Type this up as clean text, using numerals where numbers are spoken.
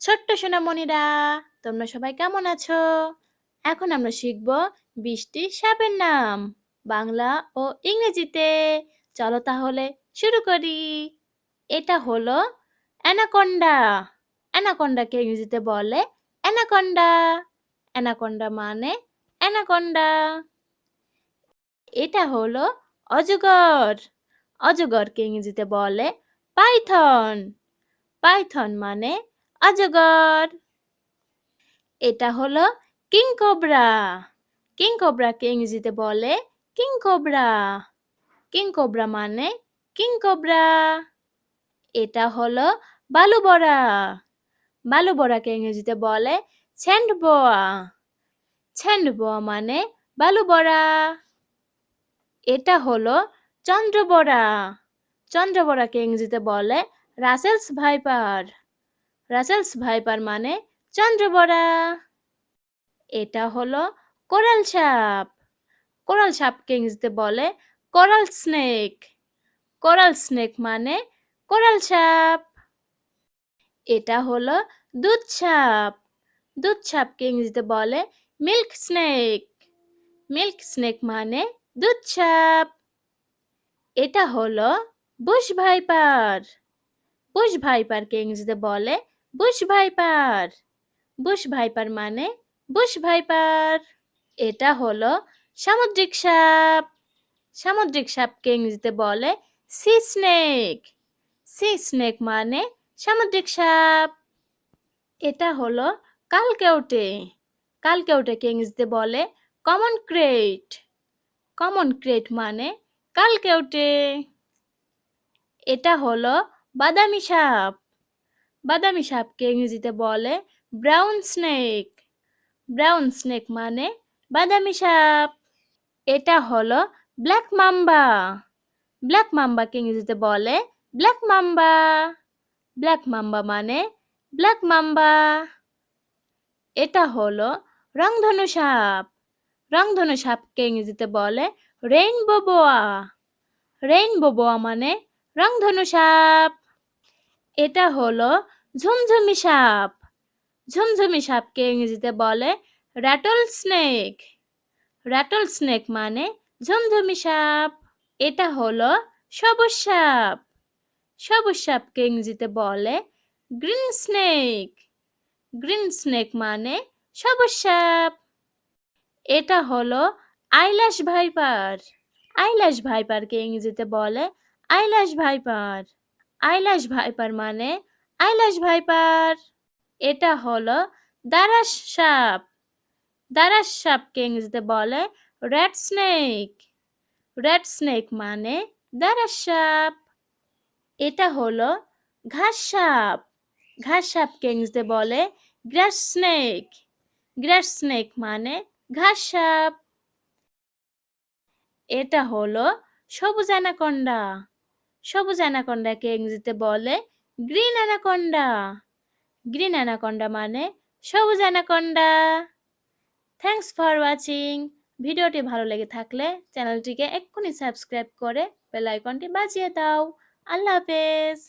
ছোট্ট সোনামণিরা, তোমরা সবাই কেমন আছো? এখন আমরা শিখব ২০টি সাপের নাম বাংলা ও ইংরেজিতে। চলো তাহলে শুরু করি। এটা হলো অ্যানাকোন্ডা। অ্যানাকোন্ডাকে ইংরেজিতে বলে অ্যানাকোন্ডা। অ্যানাকোন্ডা মানে অ্যানাকোন্ডা। এটা হলো অজগর। অজগরকে ইংরেজিতে বলে পাইথন। পাইথন মানে অজগর। এটা হলো কিং কোবরা। কিং কোবরাকে ইংরেজিতে বলে কিং কোবরা। কিং কোবরা মানে কিং কোবরা। এটা হলো বালুবড়া। বালুবড়াকে ইংরেজিতে বলে স্যান্ড বোয়া। স্যান্ড বোয়া মানে বালুবড়া। এটা হলো চন্দ্রবড়া। চন্দ্রবড়াকে ইংরেজিতে বলে রাসেলস ভাইপার। রাসেলস ভাইপার মানে চন্দ্রবড়া। এটা হলো কোরাল সাপ। কোরাল সাপকে ইংরেজিতে বলে কোরাল স্নেক। কোরাল স্নেক মানে কোরাল সাপ। এটা হলো দুধ সাপ। দুধ সাপকে ইংরেজিতে বলে মিল্ক স্নেক। মিল্ক স্নেক মানে দুধ সাপ। এটা হলো বুশ ভাইপার। বুশ ভাইপারকে ইংরেজিতে বলে বুশ ভাইপার। বুশ ভাইপার মানে বুশ ভাইপার। এটা হলো সামুদ্রিক সাপ। সামুদ্রিক সাপকে ইংরেজিতে বলে সি স্নেক। সি স্নেক মানে সামুদ্রিক সাপ। এটা হলো কালকেউটে। কালকেউটেকে ইংরেজিতে বলে কমন ক্রেট। কমন ক্রেট মানে কালকেউটে। এটা হলো বাদামি সাপ। বাদামি সাপকে ইংরেজিতে বলে ব্রাউন স্নেক। ব্রাউন স্নেক মানে বাদামি সাপ। এটা হলো ব্ল্যাক মাম্বা। ব্ল্যাক মাম্বাকে ইংরেজিতে বলে ব্ল্যাক মাম্বা। ব্ল্যাক মাম্বা মানে ব্ল্যাক মাম্বা। এটা হলো রংধনু সাপ। রংধনু সাপকে ইংরেজিতে বলে রেইনবো বোয়া। রেইনবো বোয়া মানে রংধনু সাপ। এটা হলো ঝুমঝুমি সাপ। ঝুমঝুমি সাপকে ইংরেজিতে বলে র্যাটল স্নেক। র্যাটল স্নেক মানে ঝুমঝুমি সাপ। এটা হলো সবুজ সাপ। সবুজ সাপকে ইংরেজিতে বলে গ্রিন স্নেক। গ্রিন স্নেক মানে সবুজ সাপ। এটা হলো আইল্যাশ ভাইপার। আইল্যাশ ভাইপারকে ইংরেজিতে বলে আইল্যাশ ভাইপার। আইল্যাশ ভাইপার মানে আইল্যাশ ভাইপার। এটা হলো দারাস সাপ। দারাস সাপকে ইংরেজিতে বলে রেড স্নেক। রেড স্নেক মানে দারাস সাপ। এটা হলো ঘাস সাপ। ঘাস সাপকে ইংরেজিতে বলে গ্রাস স্নেক। গ্রাস স্নেক মানে ঘাস সাপ। এটা হলো সবুজ অ্যানাকোন্ডা। সবুজ অ্যানাকোন্ডাকে ইংরেজিতে বলে গ্রিন অ্যানাকোন্ডা। গ্রিন অ্যানাকোন্ডা মানে সবুজ অ্যানাকোন্ডা। Thanks for watching. ভিডিওটি ভালো লেগে থাকলে চ্যানেলটিকে এক্ষুনি সাবস্ক্রাইব করে বেল আইকনটি বাজিয়ে দাও। আল্লাহ হাফেজ।